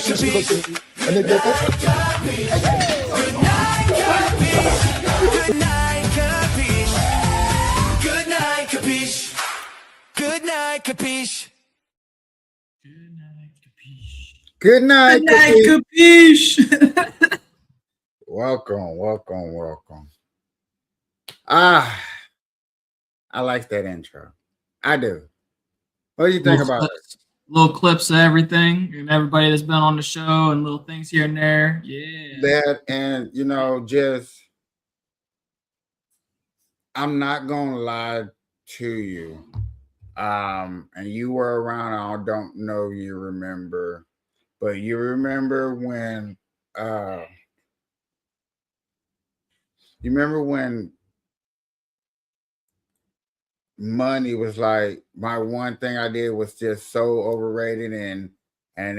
Kapeash. Good night, Kapeash. Good night, Kapeash. Good night, Kapeash. Good night, Good night, Kapeash. Kapeash. Welcome. Ah, I like that intro. I do. What do you think about it? Little clips of everything and everybody that's been on the show and little things here and there. Yeah. That and just I'm not gonna lie to you. And you were around, I don't know you remember, but you remember when money was like my one thing I did was just so overrated and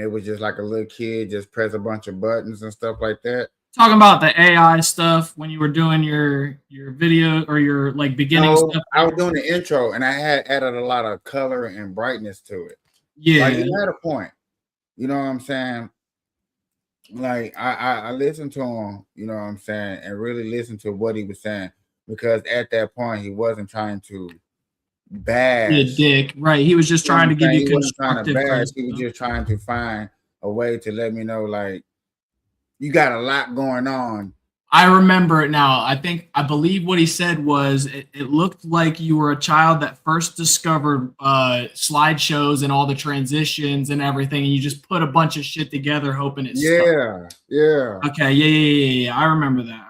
it was just like a little kid just press a bunch of buttons and stuff like that. Talking about the AI stuff when you were doing your video or your like beginning stuff. I was doing the intro and I had added a lot of color and brightness to it. Yeah. Like you had a point. You know what I'm saying? Like I listened to him, you know what I'm saying, and really listened to what he was saying because at that point he wasn't trying to bash. Be a dick, right? He was just trying to give you constructive criticism. He was just trying to find a way to let me know, like, you got a lot going on. I remember it now. I believe what he said was it looked like you were a child that first discovered slideshows and all the transitions and everything, and you just put a bunch of shit together hoping it stuck. Yeah. Okay, yeah. I remember that.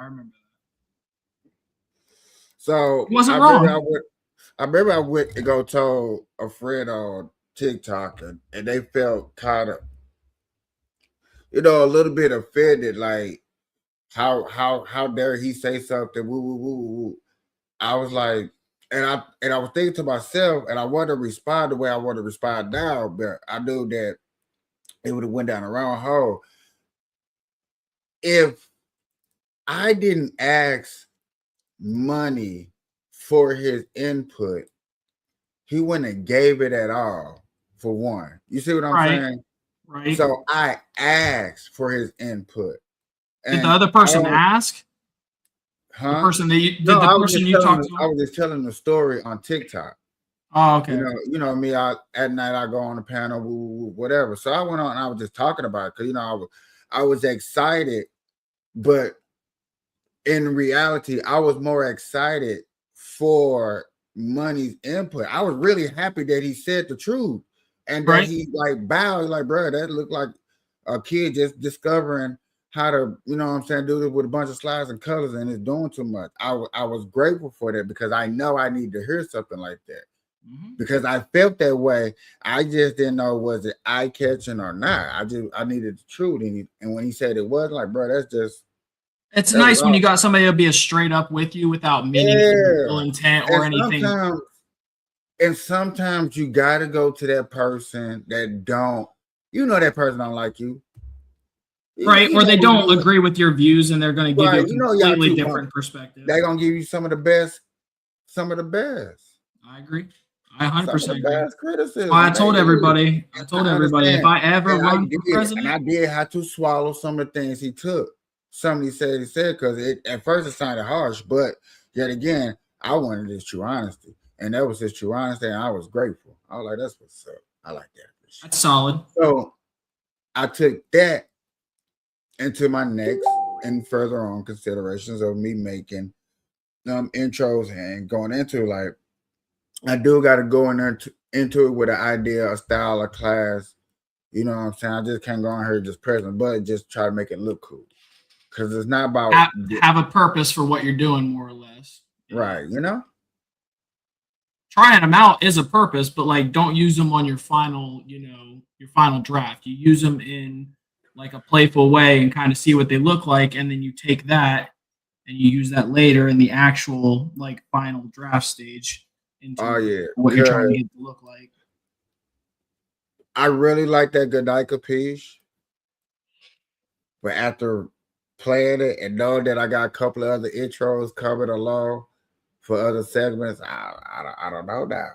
So it wasn't wrong. I remember I went to go tell a friend on TikTok and they felt kind of, a little bit offended, like how dare he say something, woo, woo, woo, woo. I was like, and I was thinking to myself, and I wanted to respond the way I want to respond now, but I knew that it would have went down the wrong hole. If I didn't ask money for his input, he wouldn't have gave it at all, for one. You see what I'm saying? Right. So I asked for his input. Did the other person ask? Huh? The person that you talked to? I was just telling the story on TikTok. Oh, okay. You know me. At night I go on the panel, whatever. So I went on and I was just talking about it because I was excited, but in reality, I was more excited for money's input. I was really happy that he said the truth and that he like bowed, like, bro, that looked like a kid just discovering how to, do this with a bunch of slides and colors and it's doing too much. I was grateful for that because I know I need to hear something like that. Mm-hmm. Because I felt that way. I just didn't know was it eye-catching or not. I needed the truth. And when he said it was, like, bro, it's nice when you got somebody to be straight up with you without meaning ill intent or anything. And sometimes you got to go to that person that that person don't like you. Right, or they don't agree with your views and they're going to give you a completely different perspective. They're going to give you some of the best. I agree. I 100% agree. Criticism. I told everybody, if I ever run for president. And I did have to swallow some of the things he took. Some he said because at first it sounded harsh, but yet again, I wanted his true honesty. And that was his true honesty, and I was grateful. I was like, that's what's up. I like that. That's solid. So I took that into my next and further on considerations of me making intros and going into, like, I do got to go in there into it with an idea, a style, a class. You know what I'm saying? I just can't go on here just pressing, but just try to make it look cool. Because it's not about have a purpose for what you're doing, more or less. Right, Trying them out is a purpose, but like don't use them on your final, your final draft. You use them in like a playful way and kind of see what they look like, and then you take that and you use that later in the actual like final draft stage into what you're trying to get to look like. I really like that Good Night, Kapeash, but after playing it and knowing that I got a couple of other intros coming along for other segments, I don't know now.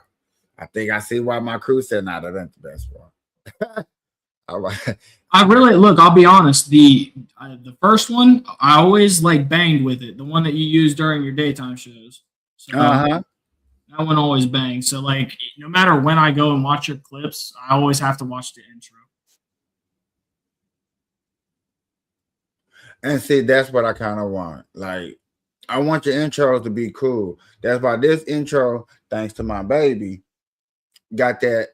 I think I see why my crew said, nah, that ain't the best one. I really look. I'll be honest. The first one, I always like banged with it. The one that you use during your daytime shows. So Uh-huh. that one always bangs. So like, no matter when I go and watch your clips, I always have to watch the intro. And see, that's what I kind of want. Like, I want your intros to be cool. That's why this intro, thanks to my baby, got that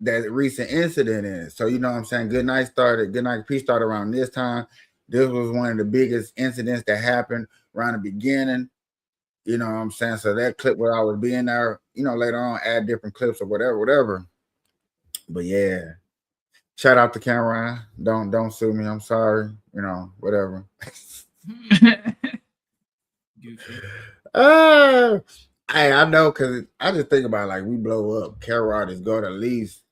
recent incident in it. So you know what I'm saying? Good Night Kapeash started around this time. This was one of the biggest incidents that happened around the beginning. You know what I'm saying? So that clip where I was being there, later on add different clips or whatever. But yeah. Shout out to Cameron. Don't sue me. I'm sorry. Whatever. Goofy. Hey, I know because I just think about like we blow up. Cameron is going to least.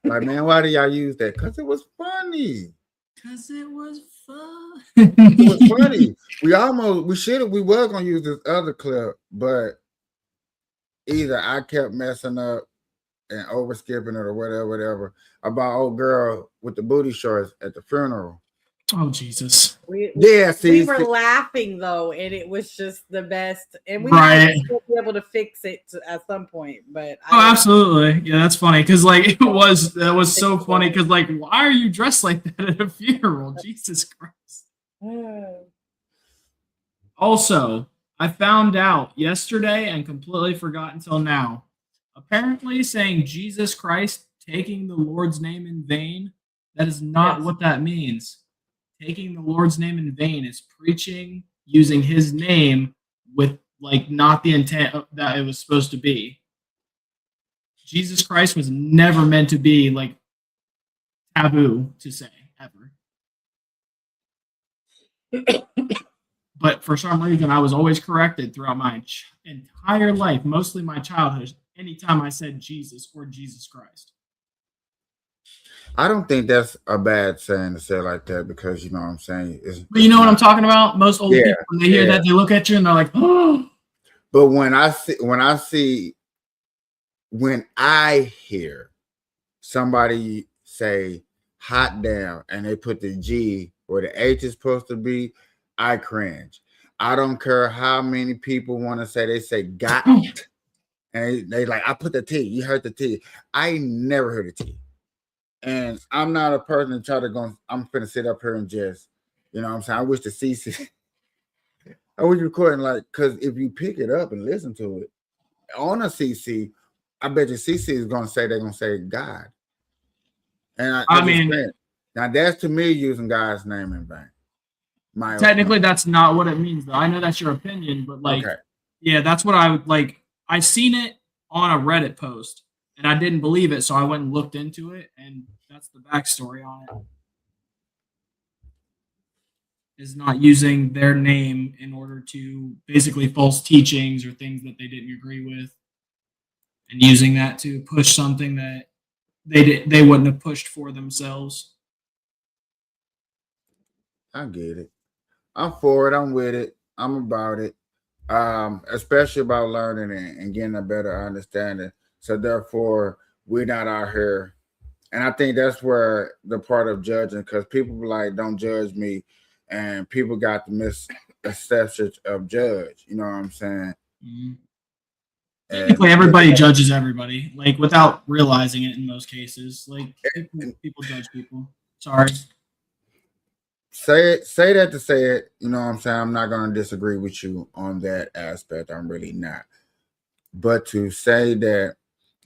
Like, man, why do y'all use that? Because it was funny. Cause it was fun. It was funny. We were gonna use this other clip, but either I kept messing up and over skipping it or whatever about old girl with the booty shorts at the funeral. Oh Jesus! We See, were laughing though, and it was just the best. And we Right. might still be able to fix it at some point. But Oh, absolutely. Yeah, that's funny because like that was so funny because like why are you dressed like that at a funeral? Jesus Christ. Also, I found out yesterday and completely forgot until now. Apparently, saying Jesus Christ, taking the Lord's name in vain, that is not Yes. what that means. Taking the Lord's name in vain is preaching using his name with like not the intent that it was supposed to be. Jesus Christ was never meant to be like taboo to say ever. But for some reason, I was always corrected throughout my entire life, mostly my childhood, anytime I said Jesus or Jesus Christ. I don't think that's a bad saying to say like that because you know what I'm saying. But you know what I'm talking about? Most old people, when they hear that, they look at you and they're like, "Oh." But when I hear somebody say "hot damn" and they put the G where the H is supposed to be, I cringe. I don't care how many people want to say they say "got," and they like I put the T. You heard the T. I never heard the T. And I'm not a person to try to go. I'm finna sit up here and just, what I'm saying. I wish the CC. I was recording like because if you pick it up and listen to it on a CC, I bet you CC is gonna say they're gonna say God. And I mean, just now that's to me using God's name in vain. Technically, that's not what it means, though. I know that's your opinion, but like, yeah, that's what I would like. I seen it on a Reddit post, and I didn't believe it, so I went and looked into it, and that's the backstory on it. Is not using their name in order to basically false teachings or things that they didn't agree with, and using that to push something that they wouldn't have pushed for themselves. I get it. I'm for it. I'm with it. I'm about it. Especially about learning and getting a better understanding. So therefore, we're not out here. And I think that's where the part of judging, because people be like, don't judge me. And people got the misconception of judge. You know what I'm saying? Mm-hmm. Technically, everybody judges everybody, like without realizing it in most cases. Like people judge people. Sorry. Say that to say it. You know what I'm saying? I'm not going to disagree with you on that aspect. I'm really not. But to say that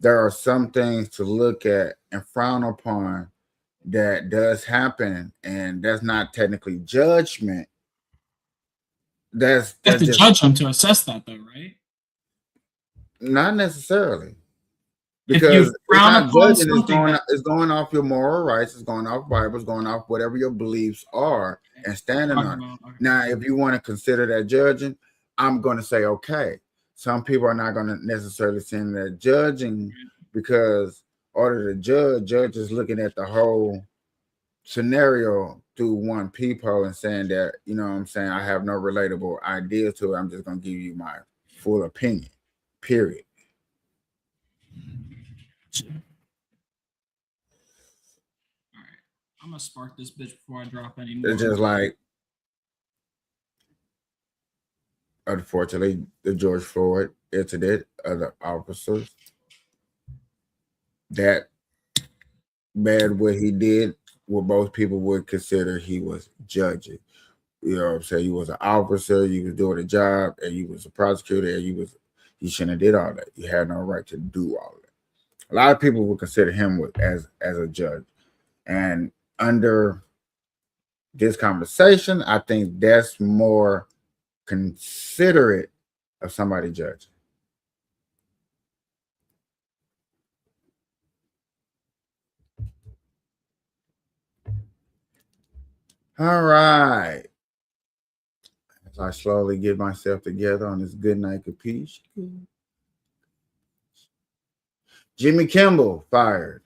there are some things to look at and frown upon that does happen, and that's not technically judgment. That's you have to just, judge them to assess that, though, right? Not necessarily. Because it's not judging, it's going off your moral rights, it's going off Bible, it's going off whatever your beliefs are and standing on it. Now, if you want to consider that judging, I'm going to say, okay. Some people are not going to necessarily see that judging because in order to judge is looking at the whole scenario through one peephole and saying that, you know what I'm saying, I have no relatable idea to it. I'm just going to give you my full opinion, period. I'm gonna spark this bitch before I drop any more. It's just like, unfortunately, the George Floyd incident of the officers that man, what he did, what most people would consider he was judging. You know what I'm saying? You was an officer, you was doing a job, and you was a prosecutor, and you shouldn't have did all that. You had no right to do all that. A lot of people would consider him as a judge. And under this conversation, I think that's more considerate of somebody judging. All right. As I slowly get myself together on this good night, Kapeash. Jimmy Kimmel fired.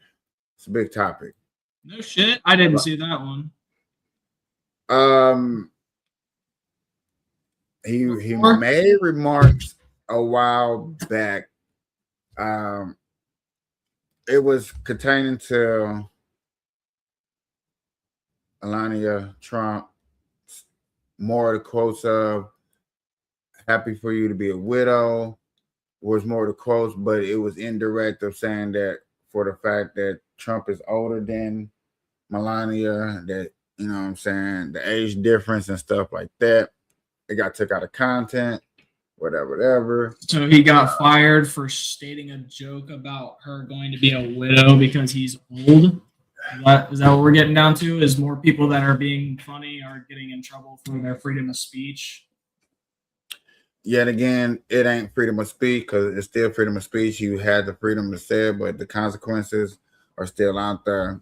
It's a big topic. No shit. I didn't see that one. He made remarks a while back. It was containing to Melania Trump. More the quotes of "happy for you to be a widow" was more the quotes, but it was indirect of saying that for the fact that Trump is older than Melania, that, you know what I'm saying, the age difference and stuff like that. It got took out of content, whatever. So he got fired for stating a joke about her going to be a widow because he's old. Is that what we're getting down to? Is more people that are being funny are getting in trouble for their freedom of speech? Yet again, it ain't freedom of speech because it's still freedom of speech. You had the freedom to say it, but the consequences are still out there.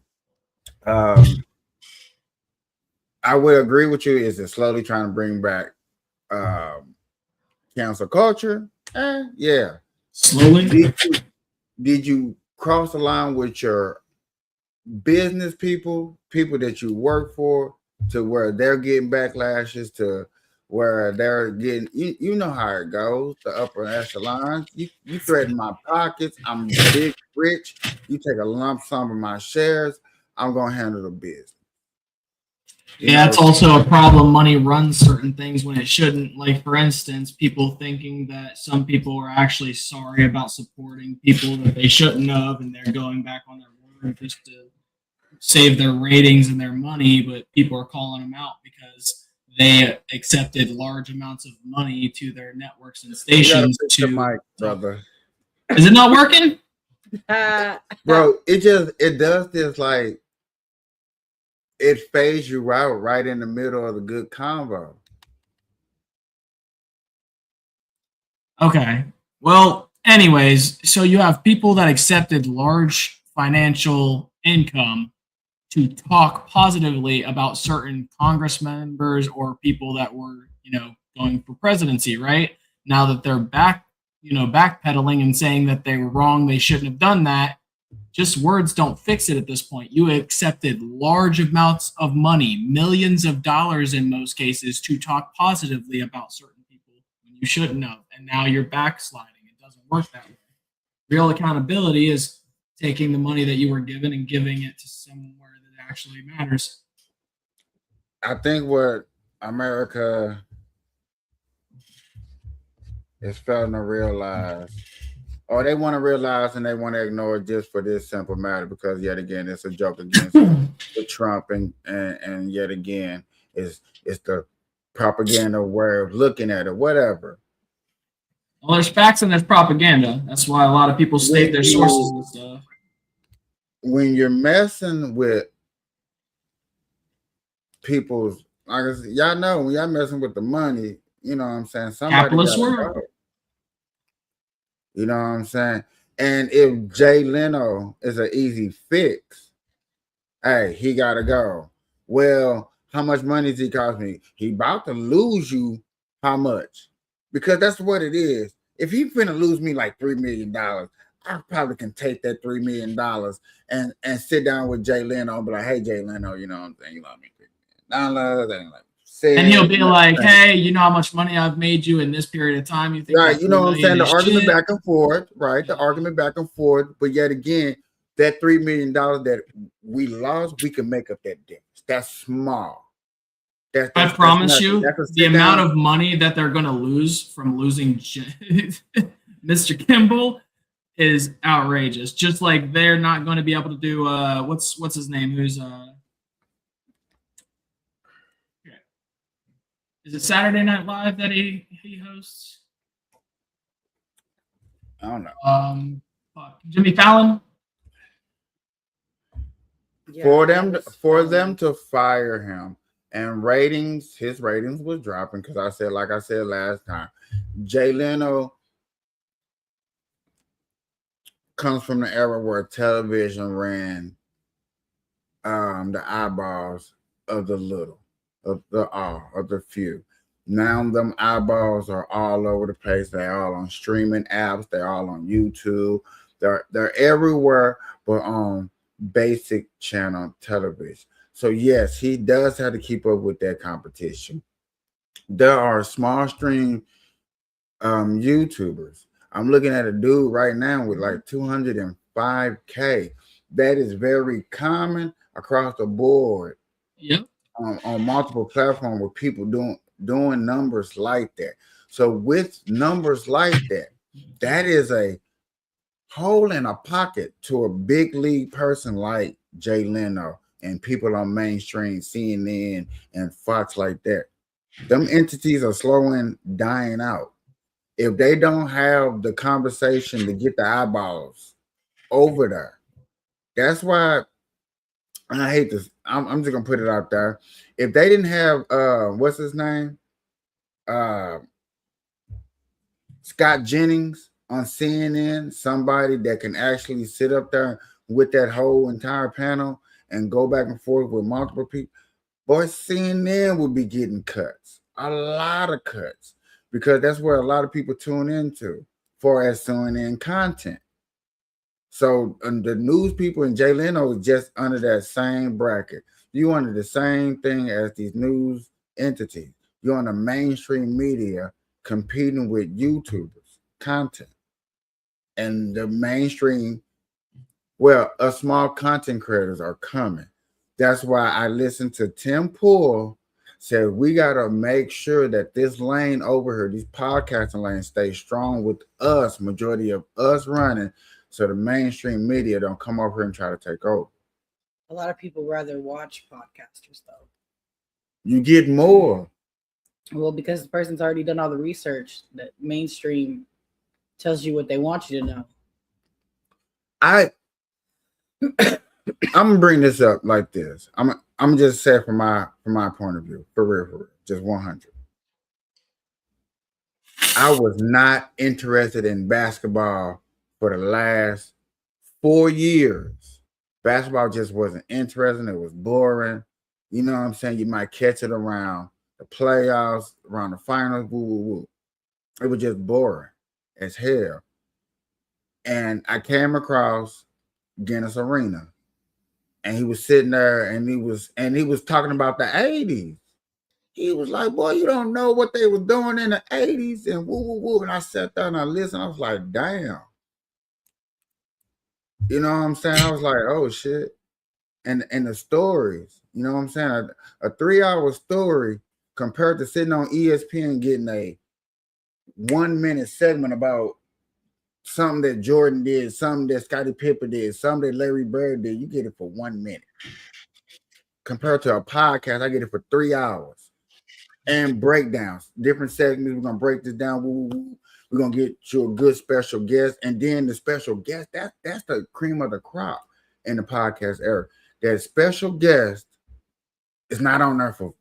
I would agree with you. Is it slowly trying to bring back cancel culture? Yeah. Slowly. Did you cross the line with your business people that you work for, to where they're getting backlashes, to where they're getting, you know how it goes, the upper echelons. You threaten my pockets. I'm big rich. You take a lump sum of my shares. I'm gonna handle the business. Yeah, it's also a problem. Money runs certain things when it shouldn't. Like, for instance, people thinking that some people are actually sorry about supporting people that they shouldn't have, and they're going back on their word just to save their ratings and their money, but people are calling them out because they accepted large amounts of money to their networks and stations. To mic, brother. Is it not working? Bro, it does this, like, it fades you out right in the middle of the good convo. Okay. Well, anyways, so you have people that accepted large financial income to talk positively about certain Congress members or people that were, going for presidency, right? Now that they're backpedaling and saying that they were wrong, they shouldn't have done that. Just words don't fix it at this point. You accepted large amounts of money, millions of dollars in most cases, to talk positively about certain people when you shouldn't have. And now you're backsliding. It doesn't work that way. Real accountability is taking the money that you were given and giving it to somewhere that actually matters. I think what America is failing to realize, or they want to realize and they want to ignore it just for this simple matter, because yet again it's a joke against the Trump and yet again it's the propaganda way of looking at it, whatever. Well, there's facts and there's propaganda. That's why a lot of people state their sources and stuff. When you're messing with people's, like I said, y'all know, when y'all messing with the money, you know what I'm saying? Somebody capitalist world. Go. You know what I'm saying? And if Jay Leno is an easy fix, hey, he gotta go. Well, how much money does he cost me? He about to lose you how much? Because that's what it is. If he finna lose me like $3 million, I probably can take that $3 million and sit down with Jay Leno and be like, hey, Jay Leno, you know what I'm saying? You know what I mean? $3 million. And he'll be like, hey, you know how much money I've made you in this period of time? You think right, you know what I'm saying? The argument back and forth, right? The argument back and forth, but yet again, that $3 million that we lost, we can make up that difference. That's small. I promise nothing. you, That's a the sit amount down. of money that they're going to lose from losing Mr. Kimball is outrageous. Just like they're not going to be able to do what's his name? Who's is it Saturday Night Live that he hosts? I don't know. Jimmy Fallon. Yeah, For that was them funny. to fire him and ratings, his ratings was dropping because like I said last time, Jay Leno comes from the era where television ran the eyeballs of the little, of the few. Now them eyeballs are all over the place. They're all on streaming apps. They're all on YouTube. They're everywhere, but on basic channel television. So yes, he does have to keep up with that competition. There are small stream YouTubers. I'm looking at a dude right now with like 205K. That is very common across the board Yep. on multiple platforms with people doing numbers like that. So with numbers like that, that is a hole in a pocket to a big league person like Jay Leno and people on mainstream CNN and Fox like that. Them entities are slowing dying out. If they don't have the conversation to get the eyeballs over there, that's why I hate this. I'm just gonna put it out there. If they didn't have what's his name? Uh Scott Jennings on CNN, somebody that can actually sit up there with that whole entire panel and go back and forth with multiple people, boy, CNN would be getting cuts, a lot of cuts, because that's where a lot of people tune into for as CNN content. So the news people and Jay Leno is just under that same bracket. You under the same thing as these news entities. You're on the mainstream media competing with YouTubers content. And the mainstream, well, small content creators are coming. That's why I listened to Tim Pool said we gotta make sure that this lane over here, these podcasting lanes, stay strong with us, majority of us running, so the mainstream media don't come over here and try to take over. A lot of people rather watch podcasters though. You get more. Well, because the person's already done all the research that mainstream tells you what they want you to know. I'm gonna bring this up like this. I'm just say from my point of view, for real, just 100. I was not interested in basketball for the last 4 years. Basketball just wasn't interesting. It was boring. You know what I'm saying? You might catch it around the playoffs, around the finals. Woo, woo, woo. It was just boring as hell. And I came across Guinness Arena, and he was sitting there, and he was talking about the '80s. He was like, "Boy, you don't know what they was doing in the '80s," and woo woo woo. And I sat there and I listened. I was like, "Damn." You know what I'm saying? I was like, "Oh shit." And the stories, you know what I'm saying? A 3 hour story compared to sitting on ESPN getting a 1 minute segment about something that Jordan did, something that Scottie Pippen did, something that Larry Bird did. You get it for 1 minute. Compared to a podcast, I get it for 3 hours. And breakdowns, different segments. We're gonna break this down. Woo, woo, woo. We're gonna get you a good special guest, and then the special guest, that's the cream of the crop in the podcast era. That special guest is not on there for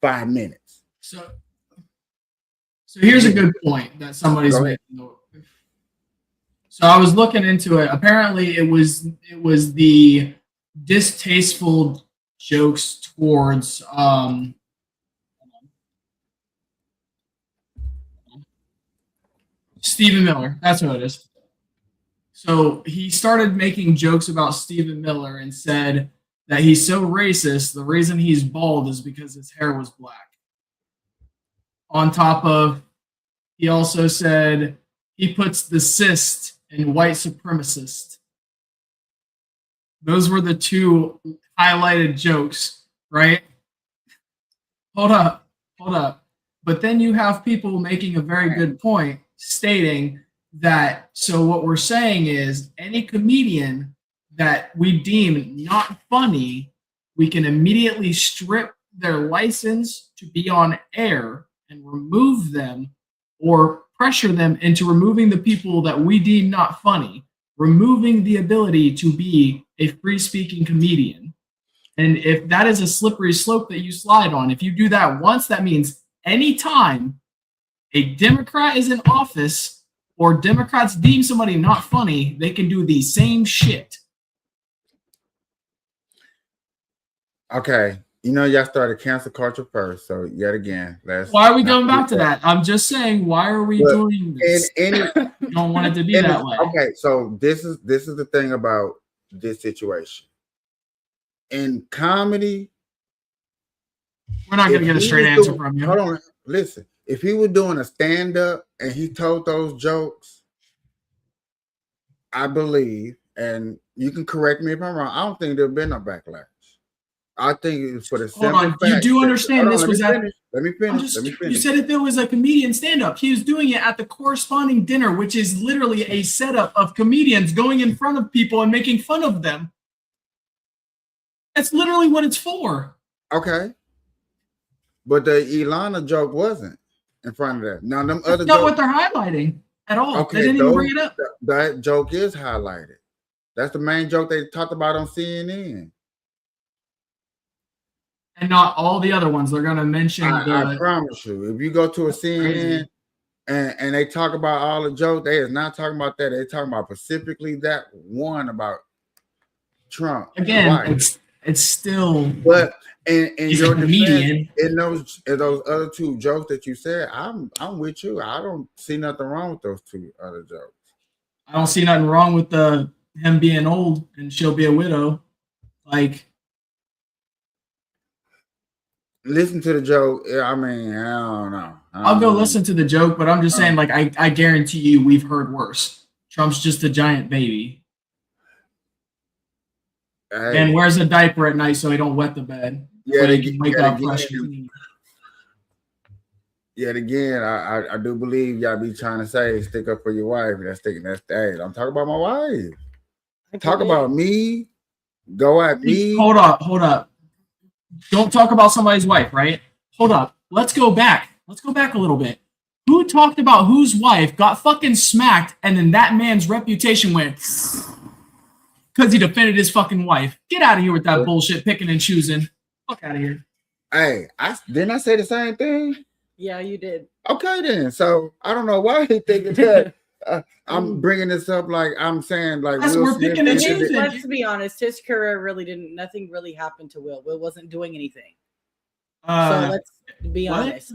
5 minutes. So here's a good point that somebody's Go ahead. making. So I was looking into it. Apparently, it was the distasteful jokes towards Stephen Miller. That's what it is. So he started making jokes about Stephen Miller and said that he's so racist. The reason he's bald is because his hair was black. On top of, he also said he puts the cyst in white supremacist. Those were the two highlighted jokes, right? Hold up, hold up. But then you have people making a very good point stating that, so what we're saying is any comedian that we deem not funny, we can immediately strip their license to be on air and remove them or pressure them into removing the people that we deem not funny, removing the ability to be a free speaking comedian. And if that is a slippery slope that you slide on, if you do that once, that means anytime a Democrat is in office or Democrats deem somebody not funny, they can do the same shit. Okay. You know, y'all started cancel culture first. So yet again, why are we going back to that? I'm just saying, why are we doing this? You don't want it to be that way. Okay, so this is the thing about this situation. In comedy, we're not going to get a straight answer from you. Hold on, listen. If he was doing a stand-up and he told those jokes, I believe, and you can correct me if I'm wrong, I don't think there'd been no backlash. I think it's for the simple fact. You do understand this was at. Let me finish. You said if there was a comedian stand-up, he was doing it at the corresponding dinner, which is literally a setup of comedians going in front of people and making fun of them. That's literally what it's for. Okay. But the Ilana joke wasn't in front of that. Now, them other That's not what they're highlighting at all. Okay, they didn't even bring it up. That joke is highlighted. That's the main joke they talked about on CNN. And not all the other ones. They're going to mention. I promise you. If you go to a CNN and they talk about all the jokes, they is not talking about that. They're talking about specifically that one about Trump. Again, it's still. But in your comedian. In those other two jokes that you said, I'm with you. I don't see nothing wrong with those two other jokes. I don't see nothing wrong with him being old and she'll be a widow. Like. Listen to the joke. I mean, I don't know. I'll go listen to the joke, but I'm just saying, like, I guarantee you we've heard worse. Trump's just a giant baby. Hey. And wears a diaper at night so he don't wet the bed. Yeah, they can wake up fresh and clean. Yet again, I do believe y'all be trying to say stick up for your wife. That's hey, I'm talking about my wife. Talk about me. Go at me. Hold up. Don't talk about somebody's wife, right? Hold up. Let's go back a little bit. Who talked about whose wife got fucking smacked and then that man's reputation went because he defended his fucking wife? Get out of here with that bullshit, picking and choosing. Fuck out of here. Hey, didn't I say the same thing? Yeah, you did. Okay, then. So I don't know why he thinking that I'm bringing this up like I'm saying like Will Smith. Let's be honest. His career nothing really happened to Will. Will wasn't doing anything. So let's be honest.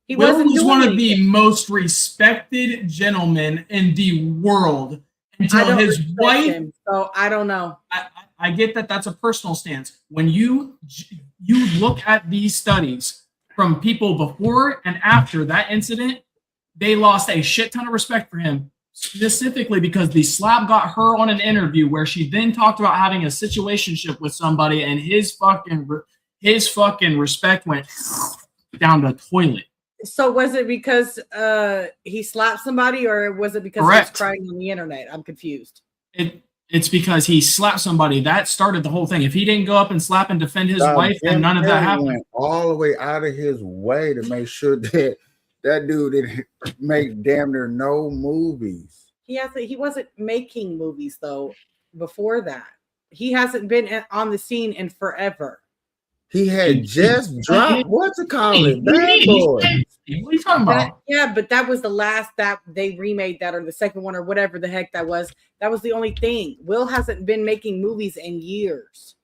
He Will was one of the most respected gentlemen in the world until his wife. So I don't know. I get that that's a personal stance. When you look at these studies from people before and after that incident, they lost a shit ton of respect for him, specifically because the slap got her on an interview where she then talked about having a situationship with somebody, and his fucking respect went down the toilet. So was it because he slapped somebody, or was it because he was crying on the internet? I'm confused. It's because he slapped somebody. That started the whole thing. If he didn't go up and slap and defend his wife, then none of that happened. Went all the way out of his way to make sure that that dude didn't make damn near no movies. He wasn't making movies though before that. He hasn't been on the scene in forever. He had just dropped what's it called? Bad Boy. What are you talking about? Yeah, but that was the last that they remade that, or the second one, or whatever the heck that was. That was the only thing. Will hasn't been making movies in years.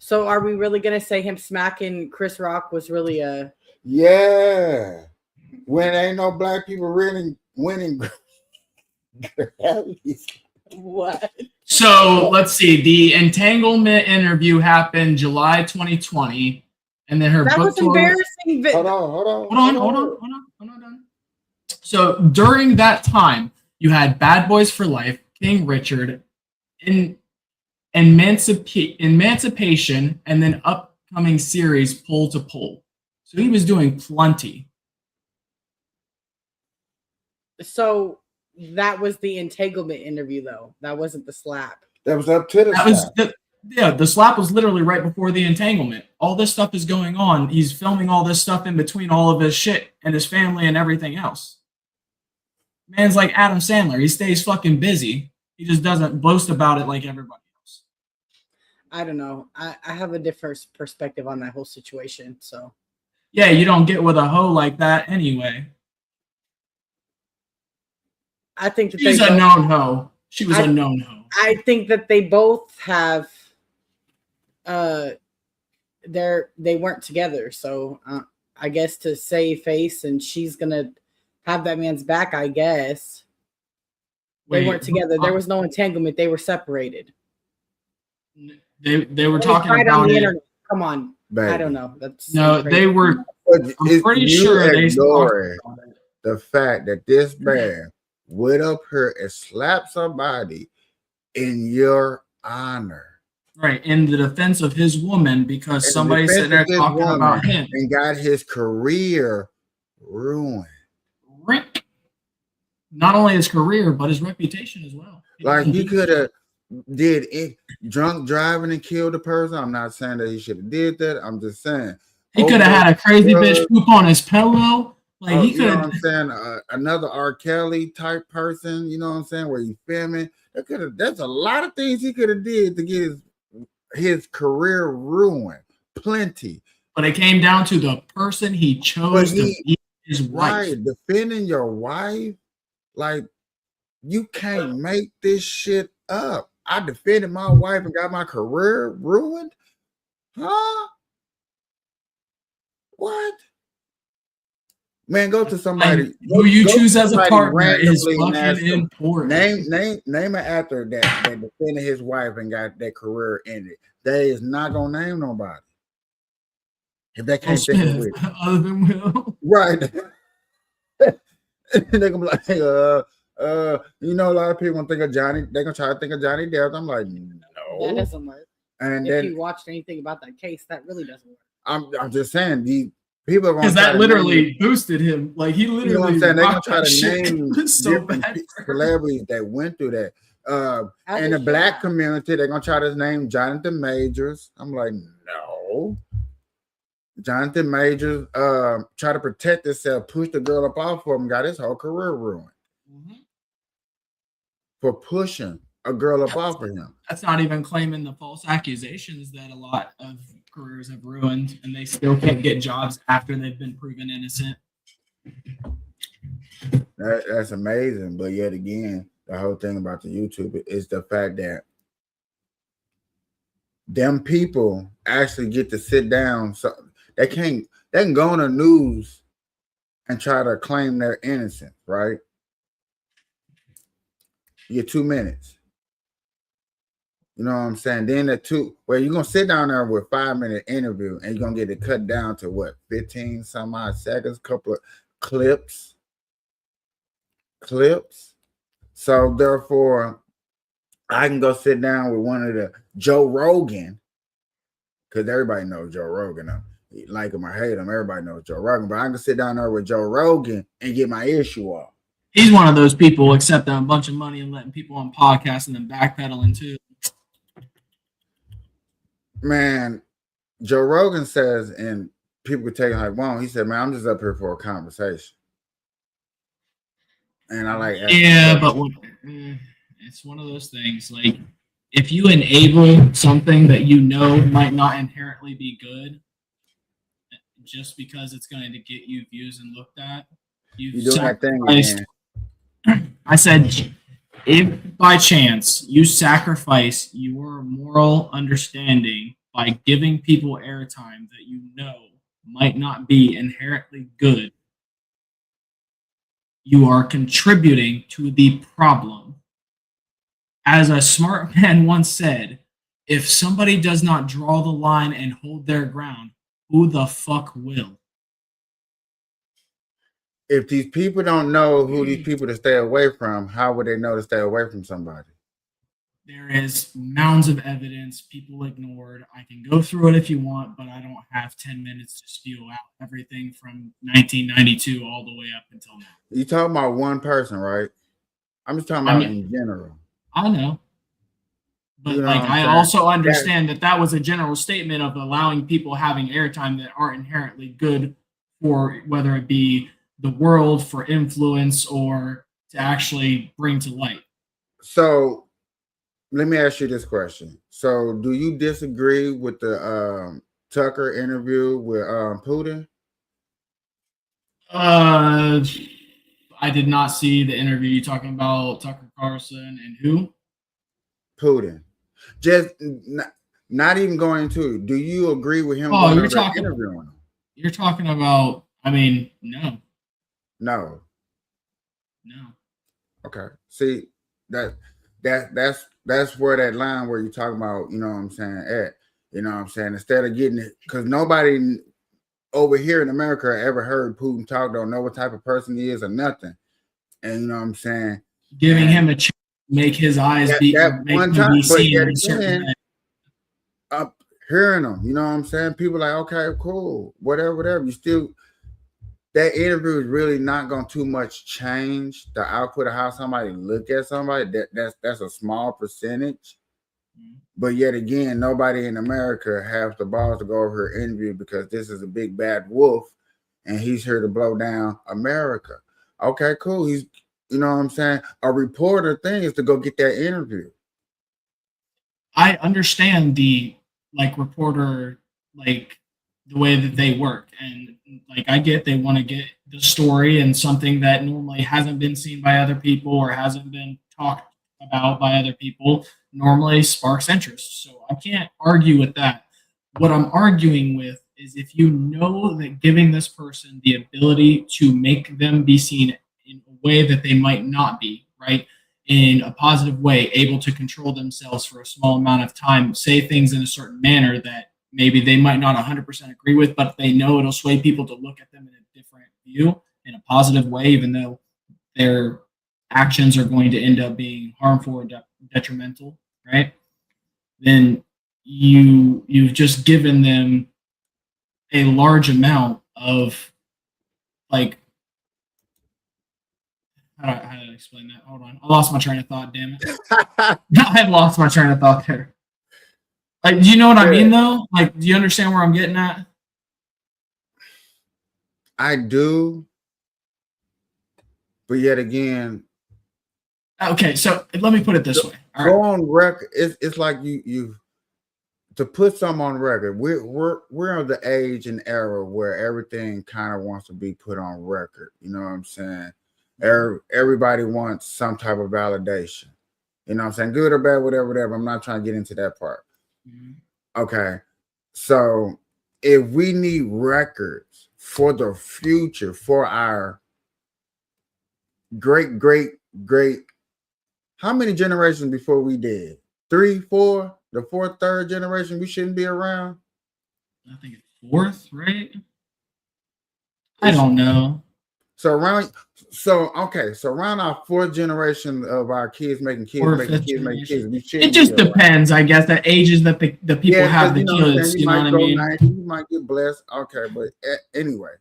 So are we really gonna say him smacking Chris Rock was really a when ain't no black people really winning what? So let's see. The entanglement interview happened July 2020, and then her that book was tour. Embarrassing. Hold on. So during that time, you had Bad Boys for Life, King Richard, in Emancipation, and then upcoming series Pole to Pole. So he was doing plenty. So that was the entanglement interview, though. That wasn't the slap. That was up to the slap. The slap was literally right before the entanglement. All this stuff is going on. He's filming all this stuff in between all of his shit and his family and everything else. Man's like Adam Sandler. He stays fucking busy. He just doesn't boast about it like everybody else. I don't know. I have a different perspective on that whole situation. So yeah, you don't get with a hoe like that anyway. I think that she's a known hoe. She was a known hoe. I think that they both have they weren't together. So I guess to save face, and she's gonna have that man's back, I guess. They weren't together. There was no entanglement. They were separated. They were talking about on the it. internet. Come on. Baby. I don't know. That's no, crazy. They were. I'm pretty sure they ignoring the fact that this man went up here and slapped somebody in your honor. Right, in the defense of his woman, because somebody's sitting there talking about him and got his career ruined. Not only his career, but his reputation as well. Like he could have did it, drunk driving and killed a person. I'm not saying that he should have did that. I'm just saying he could have had a crazy bitch poop on his pillow. Like he could. You know what I'm saying? Another R. Kelly type person. You know what I'm saying? Where he's filming. That's a lot of things he could have did to get his career ruined. Plenty. But it came down to the person he chose to be his wife. Right, defending your wife. Like, you can't make this shit up. I defended my wife and got my career ruined? Huh? What? Man, go to somebody. Who you choose as a partner is fucking important. Name an actor that defended his wife and got that career ended. They is not gonna name nobody. If they can't think of it. Other than Will. Right. They're gonna be like, you know, a lot of people think of Johnny. They're gonna try to think of Johnny Depp. I'm like, no, that doesn't work. And if then, you watched anything about that case, that really doesn't work. I'm just saying these people are gonna because that literally boosted him. Like he literally. You know what I'm saying? They're gonna try to name different celebrities that went through that. In the black community, they're gonna try to name Jonathan Majors. I'm like, no. Jonathan Majors tried to protect himself, pushed the girl up off of him, got his whole career ruined for pushing a girl up off of him. That's not even claiming the false accusations that a lot of careers have ruined, and they still can't get jobs after they've been proven innocent. That's amazing, but yet again, the whole thing about the YouTube is the fact that them people actually get to sit down. So they can go on the news and try to claim their innocence, right? You get 2 minutes. You know what I'm saying? Then you're gonna sit down there with 5-minute interview and you're gonna get it cut down to what, 15 some odd seconds, couple of clips. So therefore, I can go sit down with one of the Joe Rogan, because everybody knows Joe Rogan. Like him or hate him, everybody knows Joe Rogan. But I can sit down there with Joe Rogan and get my issue off. He's one of those people accepting a bunch of money and letting people on podcasts and then backpedaling too. Man, Joe Rogan says, and people could take it like, wow, he said, man, I'm just up here for a conversation. And I like, yeah, but it's one of those things. Like, if you enable something that you know might not inherently be good, just because it's going to get you views and looked at, you do that thing again. I said, if by chance you sacrifice your moral understanding by giving people airtime that you know might not be inherently good, you are contributing to the problem. As a smart man once said, if somebody does not draw the line and hold their ground, who the fuck will? If these people don't know who these people to stay away from, how would they know to stay away from somebody? there is mounds of evidence people ignored. I can go through it if you want, but I don't have 10 minutes to spew out everything from 1992 all the way up until now. You talking about one person, right? I'm just talking I about mean, in general. I know, You but know like what I'm I saying? also understand that that was a general statement of allowing people having airtime that aren't inherently good for whether it be the world, for influence, or to actually bring to light. So let me ask you this question. So do you disagree with the Tucker interview with Putin? Uh, I did not see the interview. You talking about Tucker Carlson and who? Putin. Just not even going into it. Do you agree with him Oh, going over there interviewing him? you're talking about. I mean, no, No. no. Okay. See that that's where that line where you're talking about, you know what I'm saying, at. You know what I'm saying? Instead of getting it, because nobody over here in America ever heard Putin talk, don't know what type of person he is or nothing. And you know what I'm saying? Giving And him a chance to make his eyes be that make one him time, be but seen yet in a certain again, way. up hearing them, you know what I'm saying? People like, okay, cool, whatever. You still that interview is really not going to too much change the output of how somebody look at somebody. That's a small percentage. But yet again, nobody in America has the balls to go over her interview because this is a big bad wolf and he's here to blow down America. Okay, cool. He's, you know what I'm saying? A reporter thing is to go get that interview. I understand the like reporter like the way that they work, and like I get they want to get the story and something that normally hasn't been seen by other people or hasn't been talked about by other people normally sparks interest. So I can't argue with that. What I'm arguing with is if you know that giving this person the ability to make them be seen in a way that they might not be, right? In a positive way, able to control themselves for a small amount of time, say things in a certain manner that maybe they might not 100% agree with, but they know it'll sway people to look at them in a different view in a positive way, even though their actions are going to end up being harmful or detrimental, right? Then you've just given them a large amount of like how do I explain that? Hold on. I lost my train of thought, damn it. I had lost my train of thought there. Like, do you know what I mean though? Like, do you understand where I'm getting at? I do. But yet again, Okay, so let me put it this way. All go right. on record. It's like you to put some on record. We're of the age and era where everything kind of wants to be put on record. You know what I'm saying? Everybody wants some type of validation. You know what I'm saying? Good or bad, whatever. I'm not trying to get into that part. Mm-hmm. Okay. So if we need records for the future, for our great, how many generations before we did? 3, 4, the fourth, third generation, we shouldn't be around. I think it's fourth, right? I don't know. So around, so around our fourth generation of our kids making kids, Or making fifth kids, making kids, generation. we It shouldn't be just around. depends, I guess, the ages that the people Yeah, have because the you know what I'm saying, kids. you You know might what I go mean? 90, you might get blessed. Okay, but anyway,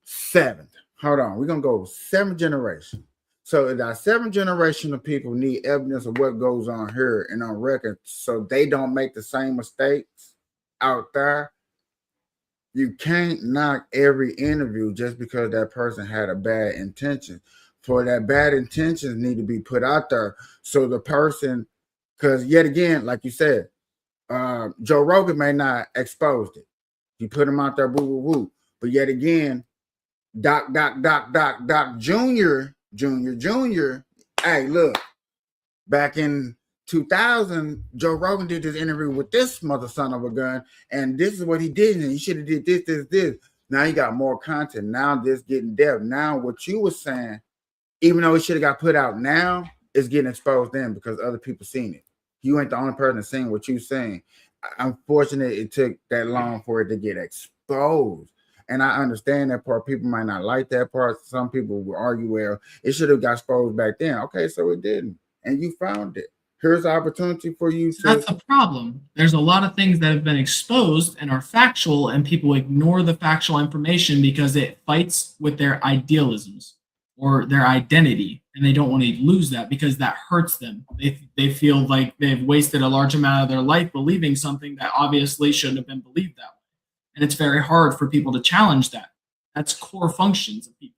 seventh. Hold on, we're gonna go 7th generation. So that 7th generation of people need evidence of what goes on here and on record, so they don't make the same mistakes out there. You can't knock every interview just because that person had a bad intention. For that bad intentions need to be put out there so the person, because yet again, like you said, Joe Rogan may not exposed it. You put him out there, woo woo woo. But yet again, Doc Junior. Hey, look, back in 2000, Joe Rogan did this interview with this mother son of a gun, and this is what he did, and he should have did this. Now you got more content. Now this getting depth. Now what you were saying, even though it should have got put out now, it's getting exposed then because other people seen it. You ain't the only person seeing what you saying. Unfortunately, it took that long for it to get exposed. And I understand that part. People might not like that part. Some people will argue, well, it should have got exposed back then. Okay, so it didn't. And you found it. Here's the opportunity for you So that's to. the problem. There's a lot of things that have been exposed and are factual, and people ignore the factual information because it fights with their idealisms or their identity, and they don't want to lose that because that hurts them. They feel like they've wasted a large amount of their life believing something that obviously shouldn't have been believed that way. And it's very hard for people to challenge that. That's core functions of people.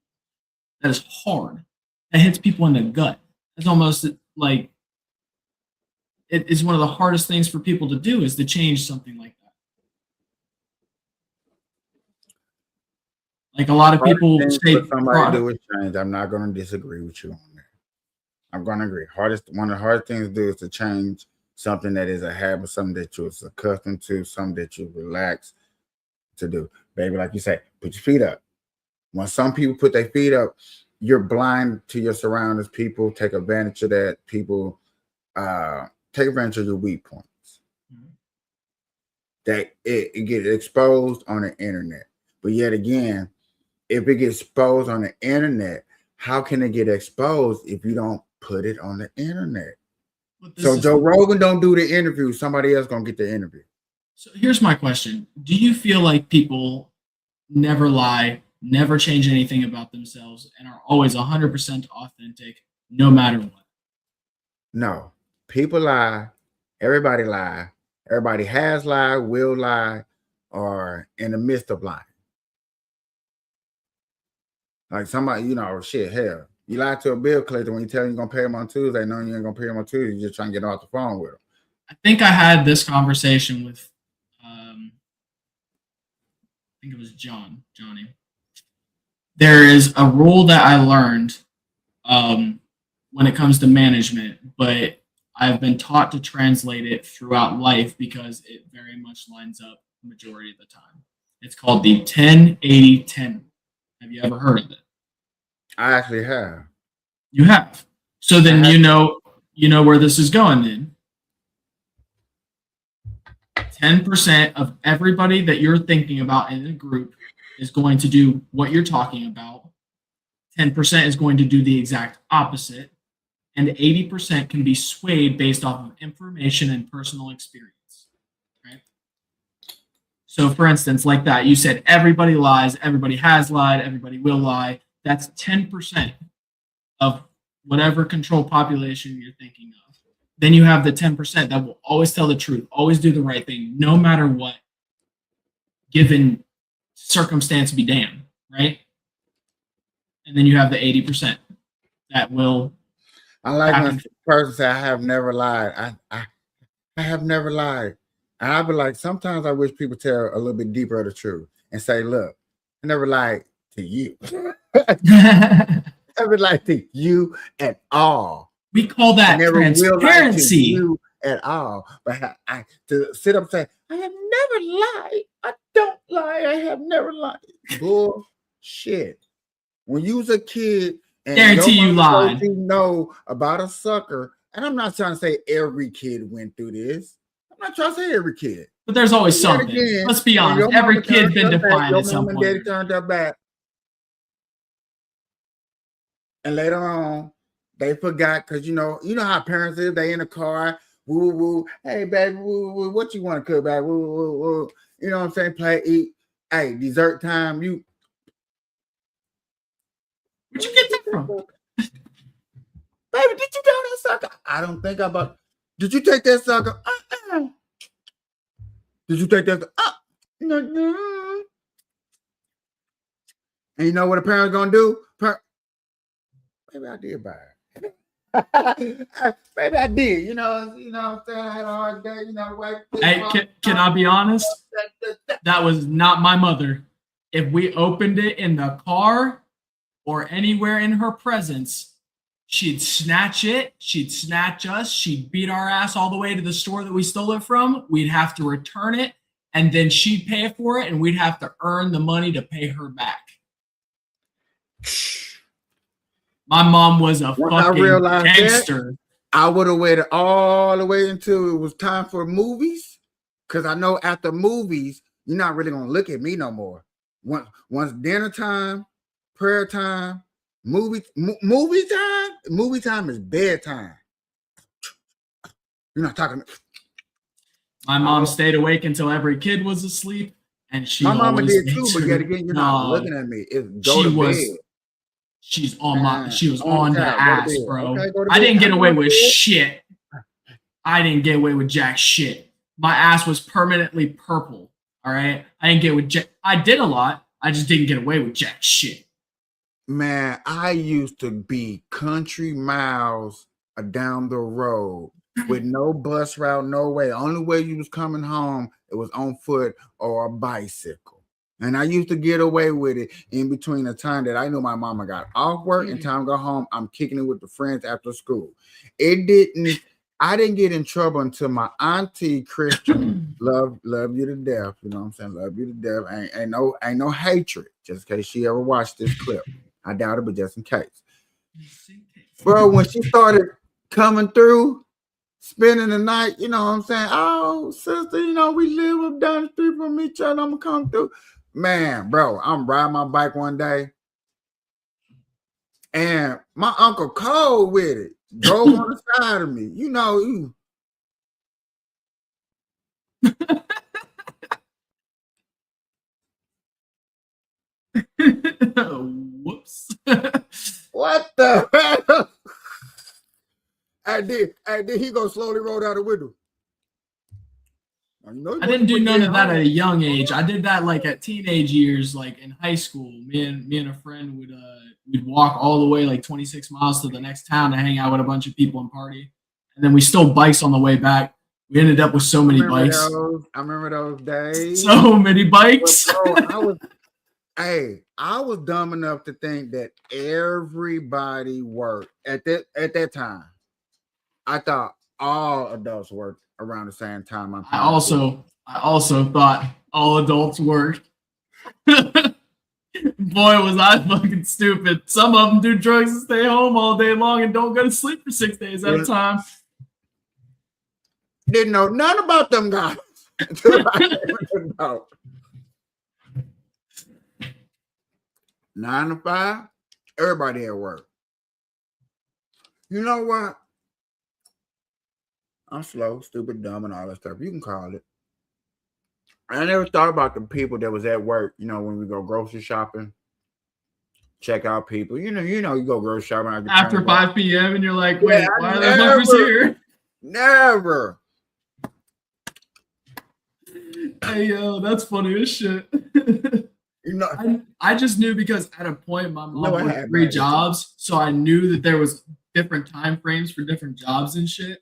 That is hard. That hits people in the gut. It's almost like it is one of the hardest things for people to do is to change something like that. Like a lot of people Things say for somebody to do is change. I'm not going to disagree with you on that. I'm going to agree. One of the hardest things to do is to change something that is a habit, something that you're accustomed to, something that you relax to do. Baby, like you say, put your feet up. When some people put their feet up, you're blind to your surroundings. People take advantage of that. People take advantage of your weak points. Mm-hmm. That it gets exposed on the internet. But yet again, if it gets exposed on the internet, how can it get exposed if you don't put it on the internet? So Joe Rogan don't do the interview. Somebody else gonna get the interview. So here's my question. Do you feel like people never lie, never change anything about themselves, and are always 100% authentic no matter what? No. People lie. Everybody lie. Everybody has lied, will lie, or in the midst of lying. Like somebody, shit, hell. You lie to a bill collector when you tell him you're going to pay him on Tuesday, knowing you ain't going to pay him on Tuesday. You're just trying to get off the phone with him. I think I had this conversation with, I think it was Johnny. There is a rule that I learned when it comes to management, but I've been taught to translate it throughout life because it very much lines up the majority of the time. It's called the 10-80-10. Have you ever heard of it? I actually have. You have. So then you know where this is going then. 10% of everybody that you're thinking about in a group is going to do what you're talking about. 10% is going to do the exact opposite. And 80% can be swayed based off of information and personal experience. Right? So for instance, like that, you said everybody lies, everybody has lied, everybody will lie. That's 10% of whatever control population you're thinking of. Then you have the 10% that will always tell the truth, always do the right thing, no matter what, given circumstance be damned, right? And then you have the 80% that will. I like when a person say, I have never lied. I have never lied. And I be like, sometimes I wish people tell a little bit deeper of the truth and say, look, I never lied to you. I never lied to you at all. We call that transparency. You at all. But I to sit up and say, I have never lied. I don't lie. I have never lied. Bullshit. When you was a kid, and guarantee you lied. You know about a sucker, and I'm not trying to say every kid went through this. I'm not trying to say every kid, but there's always something. Again, let's be honest. Every kid been defined at some point. Your mom and daddy turned their back, and later on, they forgot because you know how parents is. They in the car, woo woo. Hey baby, woo woo. What you want to cook, baby? Woo woo woo. You know what I'm saying? Play, eat. Hey, dessert time. Where'd you get that from? Baby, did you down that sucker? I don't think about. Did you take that sucker? Did you take that? No. And you know what a parent's gonna do? Maybe I did buy it. Maybe I did. You know what I'm saying? I had a hard day. Hey, can I be honest? That was not my mother. If we opened it in the car or anywhere in her presence, she'd snatch it, she'd snatch us, she'd beat our ass all the way to the store that we stole it from. We'd have to return it, and then she'd pay for it, and we'd have to earn the money to pay her back. My mom was a fucking gangster. I would have waited all the way until it was time for movies, because I know after movies, you're not really going to look at me no more. Once dinner time, prayer time, movie time is bedtime. You're not talking. My mom stayed awake until every kid was asleep, and she My mama always did made too, but sure yet to, again, you're not no, looking at me. It's go to bed. She was On on the top, go to ass, bed. bro. Okay, go to I bed. didn't get I'm away going to with bed. shit. I didn't get away with jack shit. My ass was permanently purple. All right. I didn't get with jack. I did a lot. I just didn't get away with jack shit. Man, I used to be country miles down the road with no bus route, no way. Only way you was coming home, it was on foot or a bicycle. And I used to get away with it in between the time that I knew my mama got off work and time to go home. I'm kicking it with the friends after school. I didn't get in trouble until my auntie Christian, love you to death. You know what I'm saying? Love you to death. Ain't no hatred, just in case she ever watched this clip. I doubt it, but just in case. Bro, when she started coming through, spending the night, you know what I'm saying? Oh, sister, we live up down the street from each other. I'm gonna come through. Man, bro, I'm riding my bike one day, and my Uncle Cole with it drove on the side of me. Whoops. What the hell? And then he gonna slowly roll down the window. I didn't do none of that at a young age. I did that like at teenage years, like in high school. Me and a friend would we'd walk all the way like 26 miles to the next town to hang out with a bunch of people and party. And then we stole bikes on the way back. We ended up with so many bikes. I remember those days. So many bikes. But bro, I was dumb enough to think that everybody worked at that time. I thought all adults worked around the same time. I also thought all adults worked. Boy, was I fucking stupid. Some of them do drugs and stay home all day long and don't go to sleep for 6 days at a time. Didn't know nothing about them guys until I came out. 9 to 5, everybody at work. You know what? I'm slow, stupid, dumb, and all that stuff. You can call it. I never thought about the people that was at work, when we go grocery shopping, check out people. You go grocery shopping after 5 p.m. and you're like, wait, why are the fuckers here? Never. Hey, yo, that's funny as shit. I just knew because at a point my mom worked 3 jobs, so I knew that there was different time frames for different jobs and shit.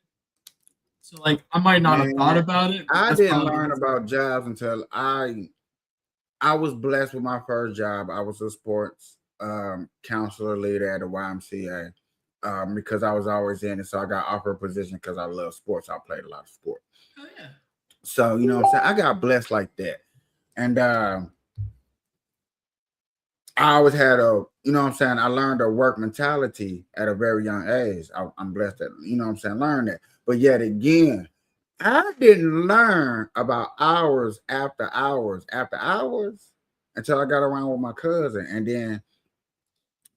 So like I might not have thought about it. I didn't learn about jobs until I was blessed with my first job. I was a sports counselor leader at a YMCA because I was always in it. So I got offered a position because I love sports. I played a lot of sports. Oh yeah. So you know what I'm saying? I got blessed like that. And I always had I learned a work mentality at a very young age. I'm blessed that, learn that. But yet again, I didn't learn about hours after hours after hours until I got around with my cousin. And then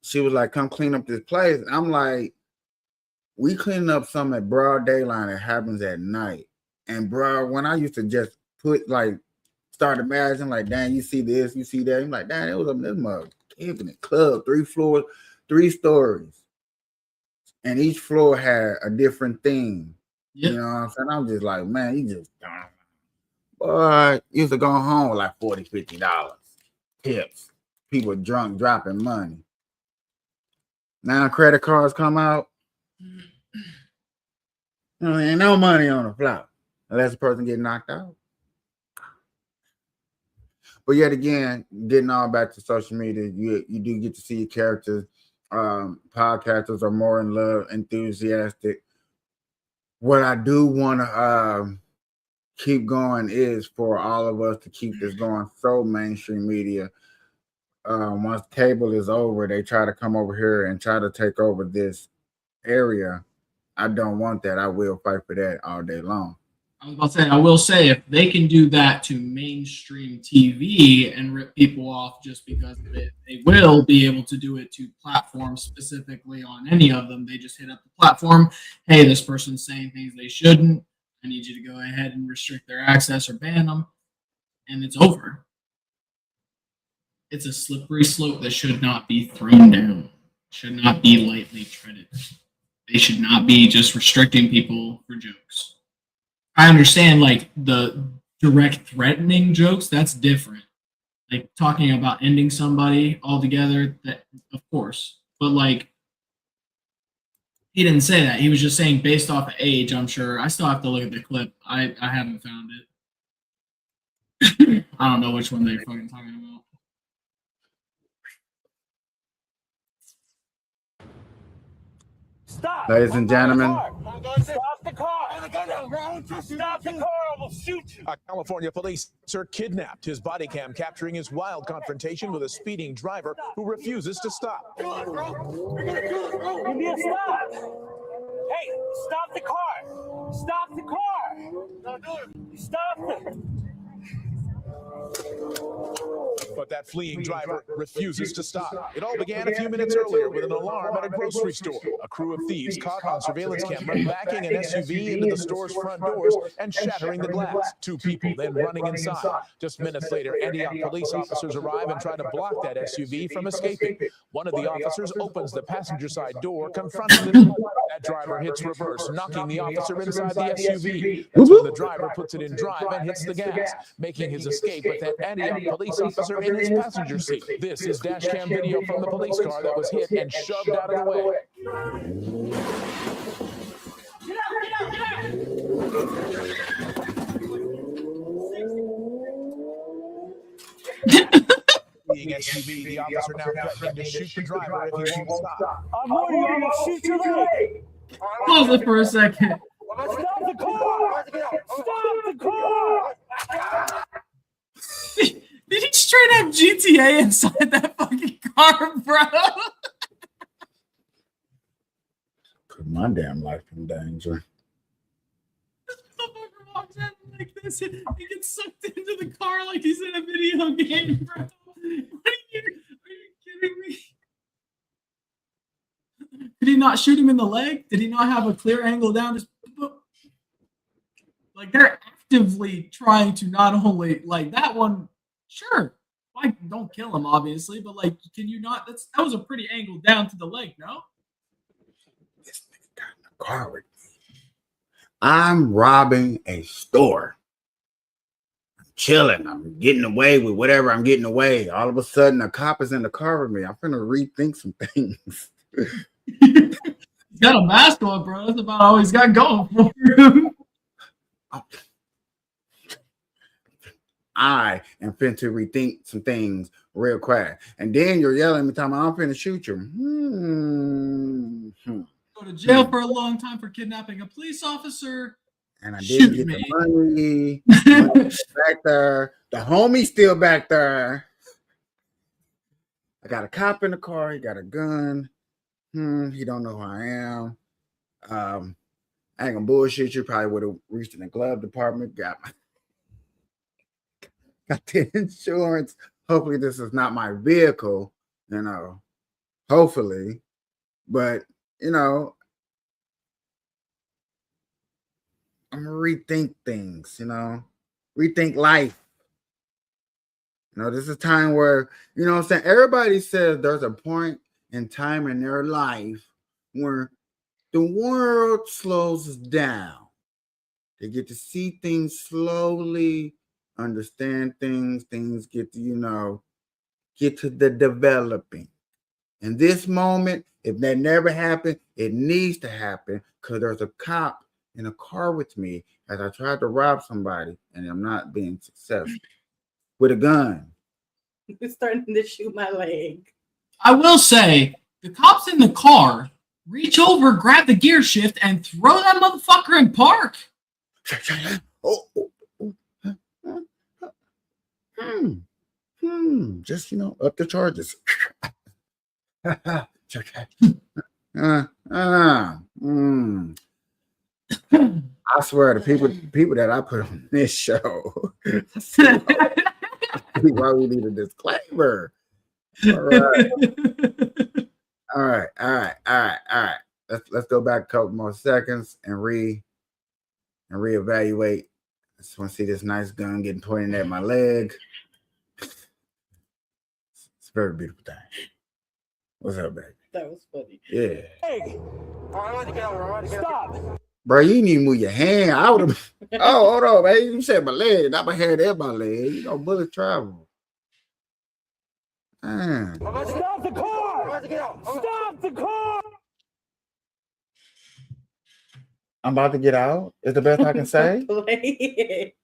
she was like, come clean up this place. And I'm like, we cleaning up something at broad daylight that happens at night. And bro, when I used to just start imagining like, dang, you see this, you see that. I'm like, dang, it was up in this mother infinite club, 3 floors, 3 stories. And each floor had a different theme. Yep. You know what I'm saying? I'm just like, man, you just boy, used to go home with like $40, $50 tips. People drunk dropping money. Now credit cards come out. Ain't no money on the flop unless the person get knocked out. But yet again, getting all back to social media, you do get to see your characters. Podcasters are more in love, enthusiastic. What I do want to keep going is for all of us to keep this going. So mainstream media, once cable is over, they try to come over here and try to take over this area. I don't want that. I will fight for that all day long. I was about to say, I will say, if they can do that to mainstream TV and rip people off just because of it, they will be able to do it to platforms specifically on any of them. They just hit up the platform. Hey, this person's saying things they shouldn't. I need you to go ahead and restrict their access or ban them. And it's over. It's a slippery slope that should not be thrown down, should not be lightly treaded. They should not be just restricting people for jokes. I understand, like, the direct threatening jokes, that's different. Like, talking about ending somebody altogether, that, of course. But, like, he didn't say that. He was just saying based off of age, I'm sure. I still have to look at the clip. I haven't found it. I don't know which one they're fucking talking about. Stop! Ladies and gentlemen. Stop the car! Stop the car! I will shoot you! A California police officer kidnapped. His body cam capturing his wild confrontation with a speeding driver who refuses to stop. Give me a stop! Hey, stop the car! Stop the car! Stop it! But that fleeing driver refuses to stop. It all began a few minutes earlier with an alarm at a grocery store. A crew of thieves caught on surveillance camera backing an SUV into the store's front doors and shattering the glass. Two people then running inside. Just minutes later, Antioch police officers arrive and try to block that SUV from escaping. One of the officers opens the passenger side door, confronting the driver. That driver hits reverse, knocking the officer inside the SUV. That's when the driver puts it in drive and hits the gas, making his escape with that Antioch police officer in his passenger seat. This is dash cam video from the police car that was hit and shoved out of the way. Being SUV, the officer now threatening to shoot the driver if he won't stop. I'm warning you, I'm gonna shoot your leg! Pause it for a second. Stop the car! Stop the car! Did he straight up GTA inside that fucking car, bro? Put my damn life in danger. This motherfucker walks in like this and he gets sucked into the car like he's in a video game, bro. Are you kidding me? Did he not shoot him in the leg? Did he not have a clear angle down? Just like, they're actively trying to not only, like, that one, sure, like, don't kill him obviously, but like, can you not? That was a pretty angle down to the leg, no? This nigga got in the car with me. I'm robbing a store. I'm chilling. I'm getting away with whatever I'm getting away. All of a sudden, a cop is in the car with me. I'm finna rethink some things. He's got a mask on, bro. That's about all he's got going for him. I am finna rethink some things real quick. And then you're yelling at me, talking about I'm finna shoot you. Go to jail for a long time for kidnapping a police officer. And I didn't get the money. Back there. The homie's still back there. I got a cop in the car. He got a gun. He don't know who I am. I ain't gonna bullshit you. Probably would have reached in the glove department. Got the insurance. Hopefully this is not my vehicle, you know. Hopefully. But, you know, I'm gonna rethink things, you know. Rethink life. You know, this is a time where, you know what I'm saying? Everybody says there's a point in time in their life where the world slows down. They get to see things slowly, understand things get to, you know, get to the developing. In this moment, if that never happened, it needs to happen because there's a cop in a car with me as I tried to rob somebody and I'm not being successful with a gun. He's starting to shoot my leg. I will say, the cops in the car reach over, grab the gear shift, and throw that motherfucker in park. Just, you know, up the charges. I swear the people that I put on this show. Why we need a disclaimer. All right. All right. Let's go back a couple more seconds and reevaluate. I just want to see this nice gun getting pointed at my leg. It's a very beautiful thing. What's up, baby? That was funny. Yeah. Hey! Stop! Bro, you need to move your hand. I would have. Oh, hold on, man. You said my leg, not my hand and my leg. You know, bullet travel. Man. Stop the car! Stop the car! I'm about to get out. Is the best I can say. Play it.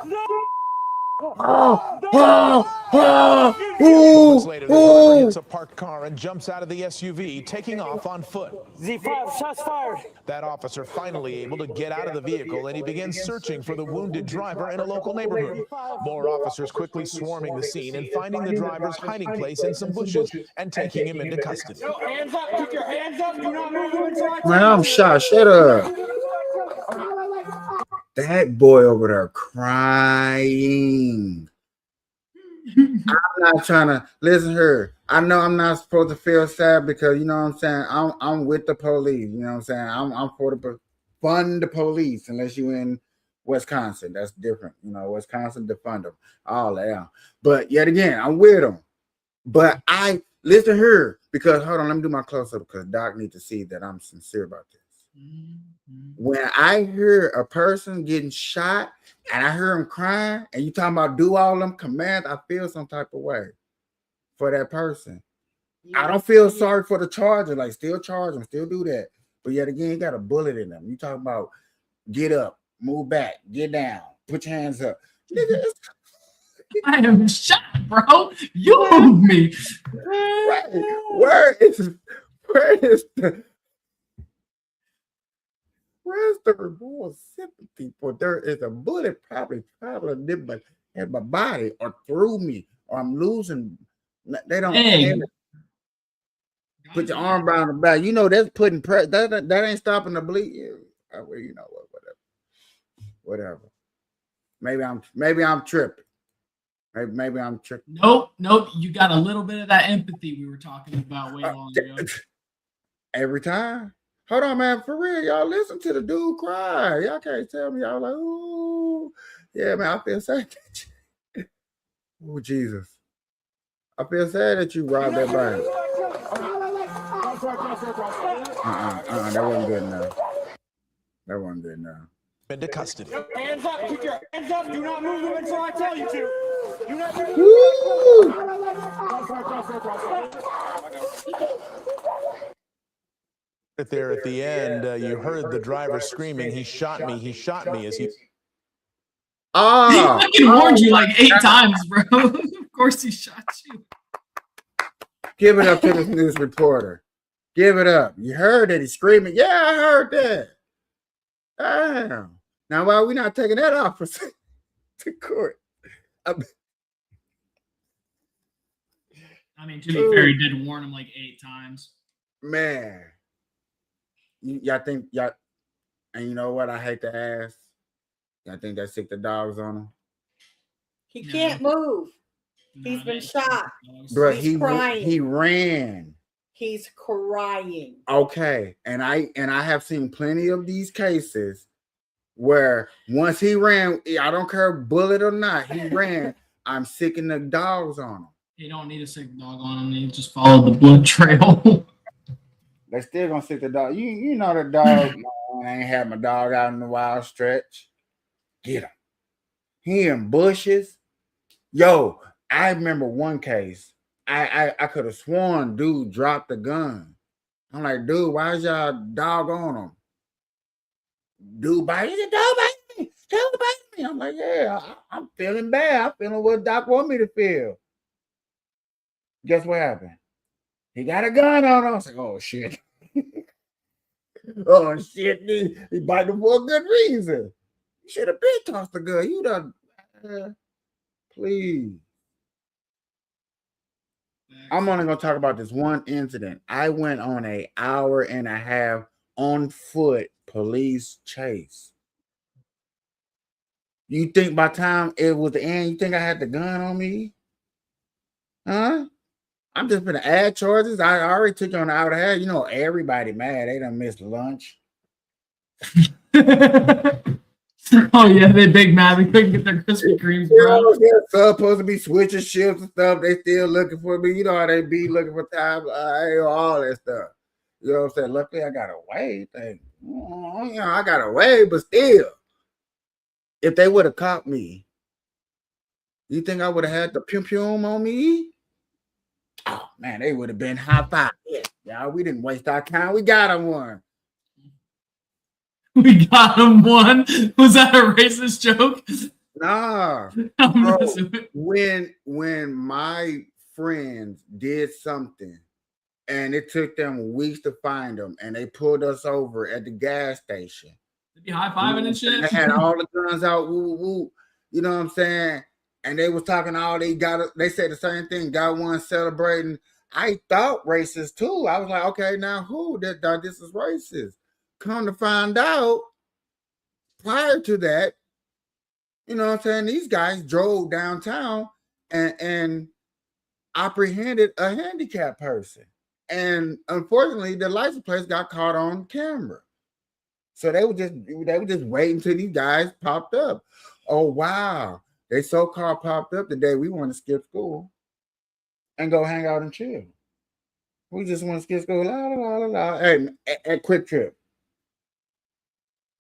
No! Moments later, the driver hits a parked car and jumps out of the SUV, taking off on foot. Z5, shots fired. That officer finally able to get out of the vehicle, and he begins searching for the wounded driver in a local neighborhood. More officers quickly swarming the scene and finding the driver's hiding place in some bushes and taking him into custody. Hands up, keep your hands up. Do not move them until I Man, I'm shot. Shut up. That boy over there crying. I'm not trying to listen to her. I know I'm not supposed to feel sad because you know what I'm saying. I'm with the police. You know what I'm saying. I'm for the fund the police unless you in Wisconsin. That's different. You know, Wisconsin defund them. All that. But yet again, I'm with them. But I listen to her because hold on, let me do my close up because Doc needs to see that I'm sincere about this. When I hear a person getting shot and I hear him crying and you talking about do all them commands, I feel some type of way for that person. I don't feel sorry for the charger, like still charge them, still do that. But yet again, you got a bullet in them. You talking about get up, move back, get down, put your hands up. I am shot, bro. You moved me. Where is where's the remorse sympathy for there is a bullet probably traveling in my body or through me or I'm losing. They don't put your arm around the back. You know that's putting pressure. That ain't stopping the bleed. Yeah, well, you know what? Whatever. Maybe I'm tripping. Maybe I'm tripping. Nope. You got a little bit of that empathy we were talking about way long ago. Every time. Hold on, man. For real, y'all listen to the dude cry. Y'all can't tell me y'all like, ooh, yeah, man. I feel sad. Oh, Jesus. I feel sad that you robbed that bank. That wasn't good enough. Into custody. hands up, keep your hands up. Do not move them until I tell you to. Do not move There at the end, you heard the driver screaming, "He shot me! He shot me!" As he. He fucking warned you like 8 times, bro. Of course he shot you. Give it up to this news reporter. Give it up. You heard that he's screaming. Yeah, I heard that. Damn. Now, why are we not taking that off to court? I mean, to be fair, he did warn him like 8 times. Man. Y'all think, y'all, and you know what? I hate to ask. Y'all think that sick the dogs on him? He can't move. He's been shot. Bro, He's crying. He ran. He's crying. Okay, and I have seen plenty of these cases where once he ran, I don't care bullet or not, he ran. I'm sicking the dogs on him. You don't need a sick dog on him. You just follow the blood trail. They still gonna sick the dog. You know the dog. I ain't had my dog out in the wild stretch. Get him. He in bushes. Yo, I remember one case. I could have sworn dude dropped the gun. I'm like, dude, why is y'all dog on him? Dude, bite me. Dog bite me. Dog bite me. I'm like, yeah, I'm feeling bad. I'm feeling what Doc want me to feel. Guess what happened? He got a gun on him. I was like, oh shit. Oh shit. He biting him for a good reason. You should have been tossed the gun. You done please. I'm only gonna talk about this one incident. I went on an hour and a half on foot police chase. You think by the time it was the end, you think I had the gun on me? Huh? I'm just gonna add charges. I already took you on the outer half. You know, everybody mad. They done missed lunch. Oh yeah, they big mad. They couldn't get their Krispy Kremes, bro. They're supposed to be switching shifts and stuff. They still looking for me. You know how they be looking for time. All that stuff. You know what I'm saying? Luckily, I got away. I got away, but still, if they would have caught me, you think I would have had the pum on me? Oh man, they would have been high five. Yeah, we didn't waste our time. We got him one. We got him one. Was that a racist joke? Nah. Bro, when my friends did something and it took them weeks to find them and they pulled us over at the gas station. They be high-fiving and shit. They had all the guns out, woo, woo, you know what I'm saying? And they was talking they said the same thing, got one celebrating. I thought racist too. I was like, okay, now this is racist. Come to find out, prior to that, you know what I'm saying, these guys drove downtown and apprehended a handicapped person. And unfortunately, the license plates got caught on camera. So they were just waiting until these guys popped up. Oh, wow. They so-called popped up the day we want to skip school and go hang out and chill. We just want to skip school. La, la, la, la. Hey, at Quick Trip.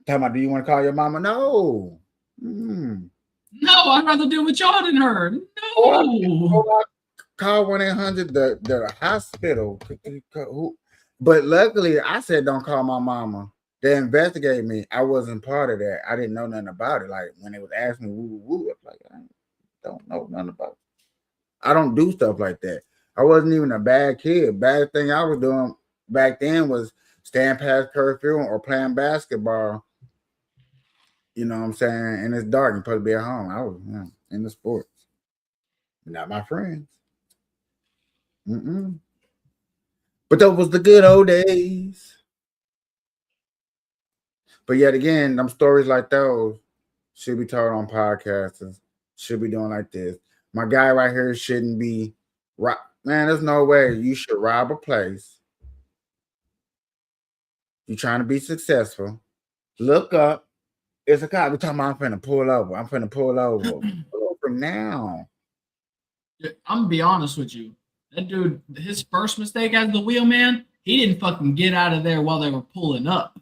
Talking about, do you want to call your mama? No. No, I'd rather deal with y'all than her. No. Call 1-800 the hospital. But luckily, I said don't call my mama. They investigated me. I wasn't part of that. I didn't know nothing about it. Like when they was asking me, woo, woo, I was like, I don't know nothing about it. I don't do stuff like that. I wasn't even a bad kid. Bad thing I was doing back then was staying past curfew or playing basketball. You know what I'm saying? And it's dark and supposed to be at home. I was in the sports. Not my friends. But that was the good old days. But yet again, them stories like those should be told on podcasts. Should be doing like this. My guy right here shouldn't be man, there's no way you should rob a place. You're trying to be successful. Look up. It's a cop. We're talking about I'm finna pull over. Pull over now. I'm gonna be honest with you. That dude, his first mistake as the wheelman, he didn't fucking get out of there while they were pulling up.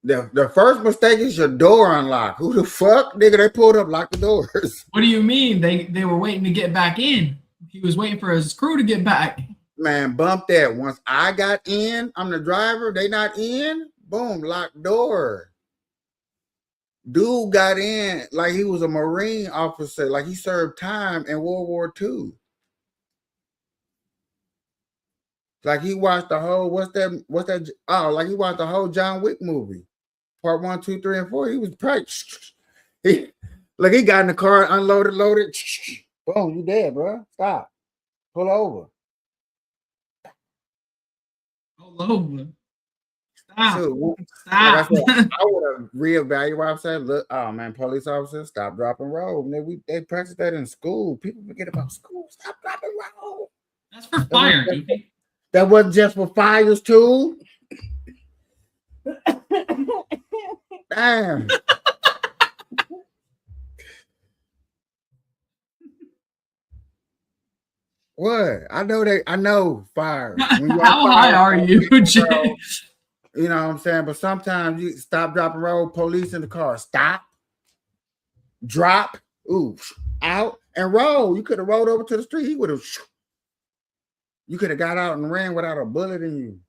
The first mistake is your door unlocked. Who the fuck? Nigga, they pulled up, locked the doors. What do you mean? They were waiting to get back in. He was waiting for his crew to get back. Man, bump that. Once I got in, I'm the driver, they not in, boom, locked door. Dude got in like he was a Marine officer, like he served time in World War II. Like he watched the whole, like he watched the whole John Wick movie. Part 1, 2, 3, and 4. He was practiced. He got in the car, unloaded, loaded. Boom, you dead, bro. Stop. Pull over. Pull over. Stop. So, Stop. Like I would have reevaluated. I said, look, oh man, police officers, stop, drop, and roll. They practice that in school. People forget about school. Stop, drop, and roll. That's for fire, dude. That wasn't just for fires too. Damn. What? I know fire. How high are you, Jay? You know what I'm saying? But sometimes you stop, drop, and roll, police in the car. Stop, drop, out, and roll. You could have rolled over to the street. He would have. You could have got out and ran without a bullet in you.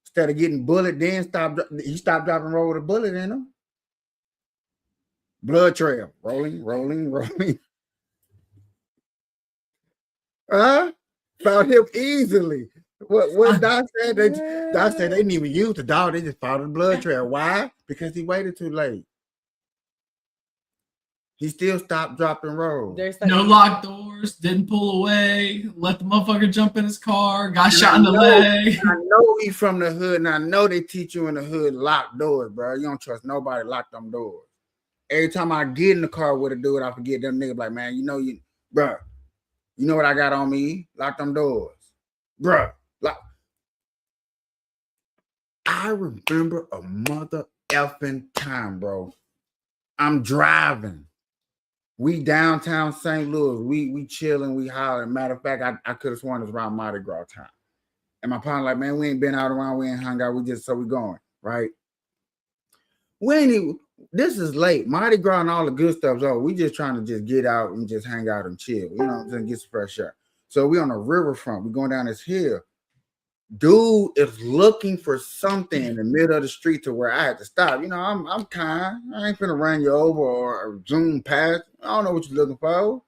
Instead of getting bullet, then he stopped, drop, and roll with a bullet in him. Blood trail. Rolling. Found him easily. What Doc said? Doc said they didn't even use the dog. They just followed the blood trail. Why? Because he waited too late. He still stopped, drop, and roll. No locked doors. doors, didn't pull away, let the motherfucker jump in his car, got shot in the leg. I know he from the hood, and I know they teach you in the hood lock doors, bro. You don't trust nobody, lock them doors. Every time I get in the car with a dude, I forget them niggas like, man, bro, you know what I got on me? Lock them doors. Bro, lock. I remember a mother effing time, bro. I'm driving. We downtown St. Louis. We chilling, we hollering. Matter of fact, I could have sworn it's around Mardi Gras time. And my partner like, man, we ain't been out around, we ain't hung out, we going, right? This is late. Mardi Gras and all the good stuff's over. We just trying to just get out and just hang out and chill. You know what I'm saying? Get some fresh air. So we on the riverfront. We going down this hill. Dude is looking for something in the middle of the street to where I had to stop. You know, I'm kind. I ain't finna run you over or zoom past. I don't know what you're looking for.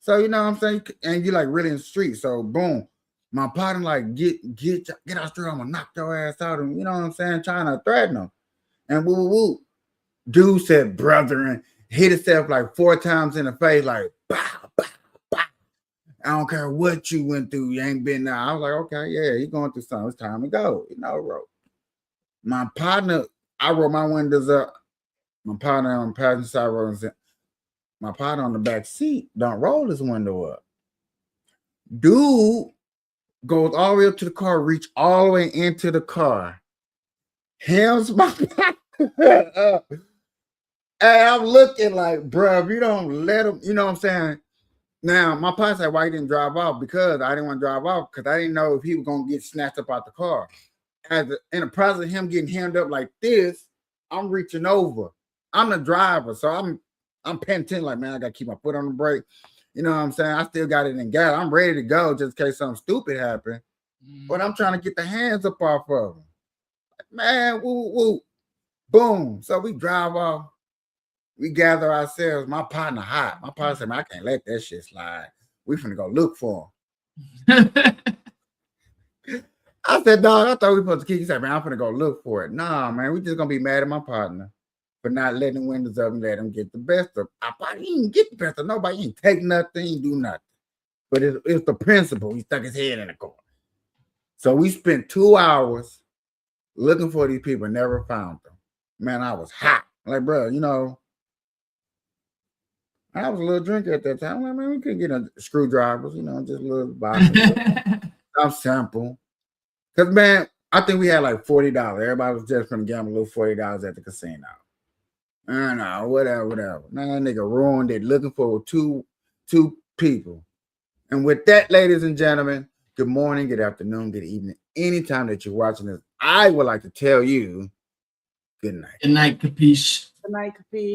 So you know what I'm saying? And you like really in the street. So boom. My partner like get out street. I'm gonna knock your ass out. And you know what I'm saying? Trying to threaten him. And woo. Dude said, brother, and hit himself like 4 times in the face, like, bow, bow, bow. I don't care what you went through. You ain't been there. I was like, okay, yeah, he's going through something. It's time to go. You know, bro. My partner, I rolled my windows up. My partner on the passenger side rolled. My partner on the back seat don't roll his window up. Dude goes all the way up to the car, reach all the way into the car. Hands my partner. And I'm looking like, bro, if you don't let him, you know what I'm saying? Now, my partner said, why he didn't drive off? Because I didn't want to drive off because I didn't know if he was going to get snatched up out the car. In the process of him getting hemmed up like this, I'm reaching over. I'm the driver, so I'm paying attention like, man, I got to keep my foot on the brake. You know what I'm saying? I still got it in gas. I'm ready to go just in case something stupid happened. But I'm trying to get the hands up off of him. Man, woo. Boom. So we drive off. We gather ourselves. My partner hot. My partner said, man, I can't let that shit slide. We finna go look for him. I said, dog, I thought we supposed to keep. He said, man, I'm finna go look for it. Nah, man, we just gonna be mad at my partner for not letting the windows up and let him get the best of. He didn't get the best of nobody. He didn't take nothing, he didn't do nothing. But it's the principle. He stuck his head in the car. So we spent 2 hours looking for these people, never found them. Man, I was hot. Like, bro, you know, I was a little drinker at that time. I'm like, man, we couldn't get screwdrivers, you know, just a little box. I'm simple. Because, man, I think we had like $40. Everybody was just going to gamble a little $40 at the casino. I know, whatever. Man, that nigga ruined it looking for two people. And with that, ladies and gentlemen, good morning, good afternoon, good evening. Anytime that you're watching this, I would like to tell you good night. Good night, Kapeash. Good night, Kapeash.